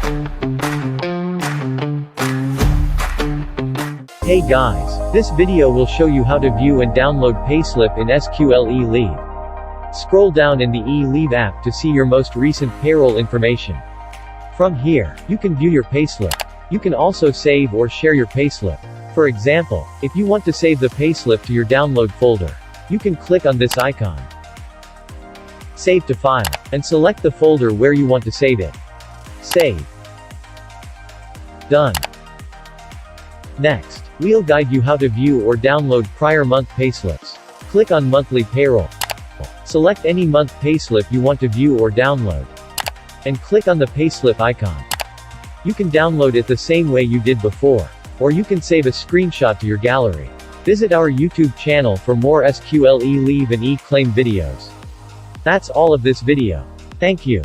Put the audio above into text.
Hey guys, this video will show you how to view and download Payslip in SQL eLeave. Scroll down in the eLeave app to see your most recent payroll information. From here, you can view your Payslip. You can also save or share your Payslip. For example, if you want to save the Payslip to your download folder, you can click on this icon. Save to file, and select the folder where you want to save it. Save. Done. Next, we'll guide you how to view or download prior month payslips. Click on Monthly Payroll. Select any month payslip you want to view or download. And click on the Payslip icon. You can download it the same way you did before. Or you can save a screenshot to your gallery. Visit our YouTube channel for more SQL eLeave and eClaim videos. That's all of this video. Thank you.